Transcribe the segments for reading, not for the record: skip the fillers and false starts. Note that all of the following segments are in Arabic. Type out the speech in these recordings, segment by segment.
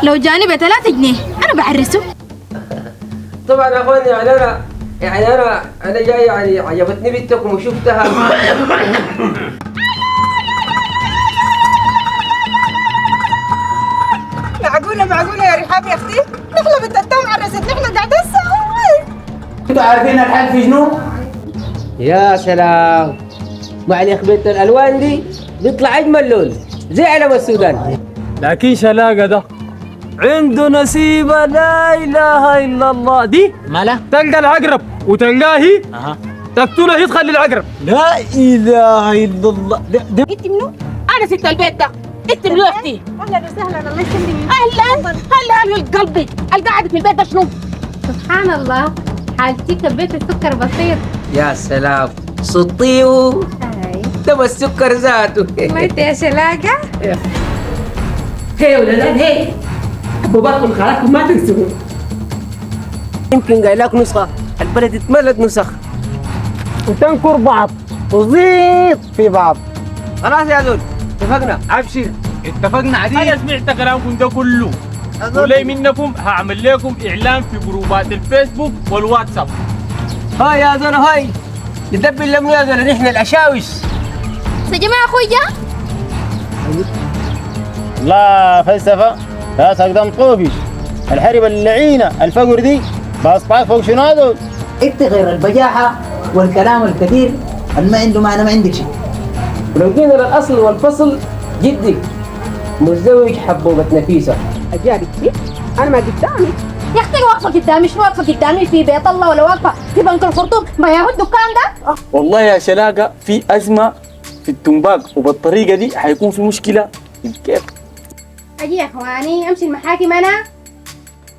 لو جاني ب3 جنيه أنا بعرسه. طبعا يا اخواني، انا جاي، يعني عجبتني بنتكم وشفتها. معقولة يا رحاب يا اختي؟ نحن بنت التوم عرست نحن قاعدين سوا. انتوا عارفين الحل في شنو؟ يا سلام، مع الإخبات الالوان دي بيطلع اجمل لون زي علم السودان. لكن شلاقة ده عنده نسيبة لا إله إلا الله. دي مالا؟ تلقى العقرب وتلقاه هي تقتله هي تخلي العقرب. لا إله إلا الله. انت منو؟ انا ست البيت ده. انت منو يا اختي؟ اهلا وسهلا، الله يسلمك. هلا قلبي القعده في البيت ده شنو؟ سبحان الله، حالتي كبيت السكر بسيط. يا سلام، سطيو ده السكر ذاته. ميت يا شلاقة. هي ولا هي ابوبكر خالكم ما تنسوا. يمكن قايل لك نسخة، البلد اتملت نسخ وتنكر بعض وزيط في بعض. خلاص يا زول، اتفقنا. أبشر، اتفقنا عديد. أنا سمعت كلامكم ده كله، ولي منكم هعمل لكم إعلان في جروبات الفيسبوك والواتساب. هاي يا زول، هاي ندبل لهم يا زول، نحن الأشاوش. يا جماعة أخوي جا. لا فلسفة، لا تقدم طوبش. الحرب اللعينة الفقر دي بأصبعك فوق شنو هذول؟ انت غير البجاحة والكلام الكثير اللي ما عنده معنى ما عندك شيء. ولو جينا للأصل والفصل، جدك متزوج حبوبة نفيسة. أجابك كيف؟ أنا ما قدامي. يا أختي واقفة قدامي، شو واقفة قدامي في بيت الله ولا واقفة في بنك الخرطوم؟ ما ياهو الدكان ده؟ والله يا شلاقة في أزمة في التنباك، وبالطريقة دي حيكون في مشكلة. كيف؟ أجي يا إخواني أمشي المحاكم أنا.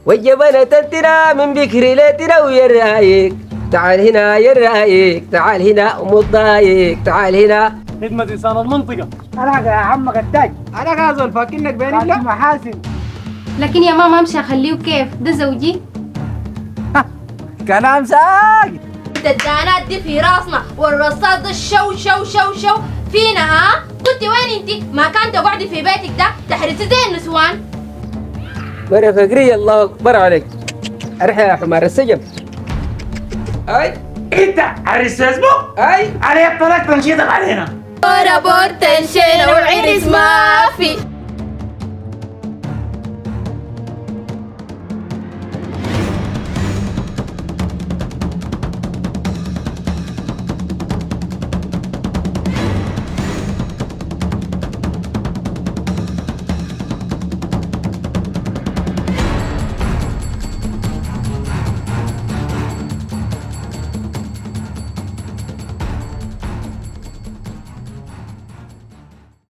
والجبنة تنتنا من بكر ليلتنا ويا الرايق، تعال هنا يا الرايق، تعال هنا ومضايق، تعال هنا. خدمة إنسان المنطقة. أنا يا عمك التاج. أنا غازل فاكنك بين الله. محاسن. لكن يا ماما أمشي أخليه كيف؟ ده زوجي. كلام ساق. الدانات دي في راسنا والرصاص ده الشو شو شو شو فينا. ها؟ كنت وين انت؟ ما كان تقعدي في بيتك ده تحرسي زي النسوان. مرة فقرية، الله أكبر عليك. أرحى يا حمار السجن. أي انت عرس فيسبوك؟ أي علي طلعت تنشيطك علينا. بورا بور تنشينا وعرس ما في.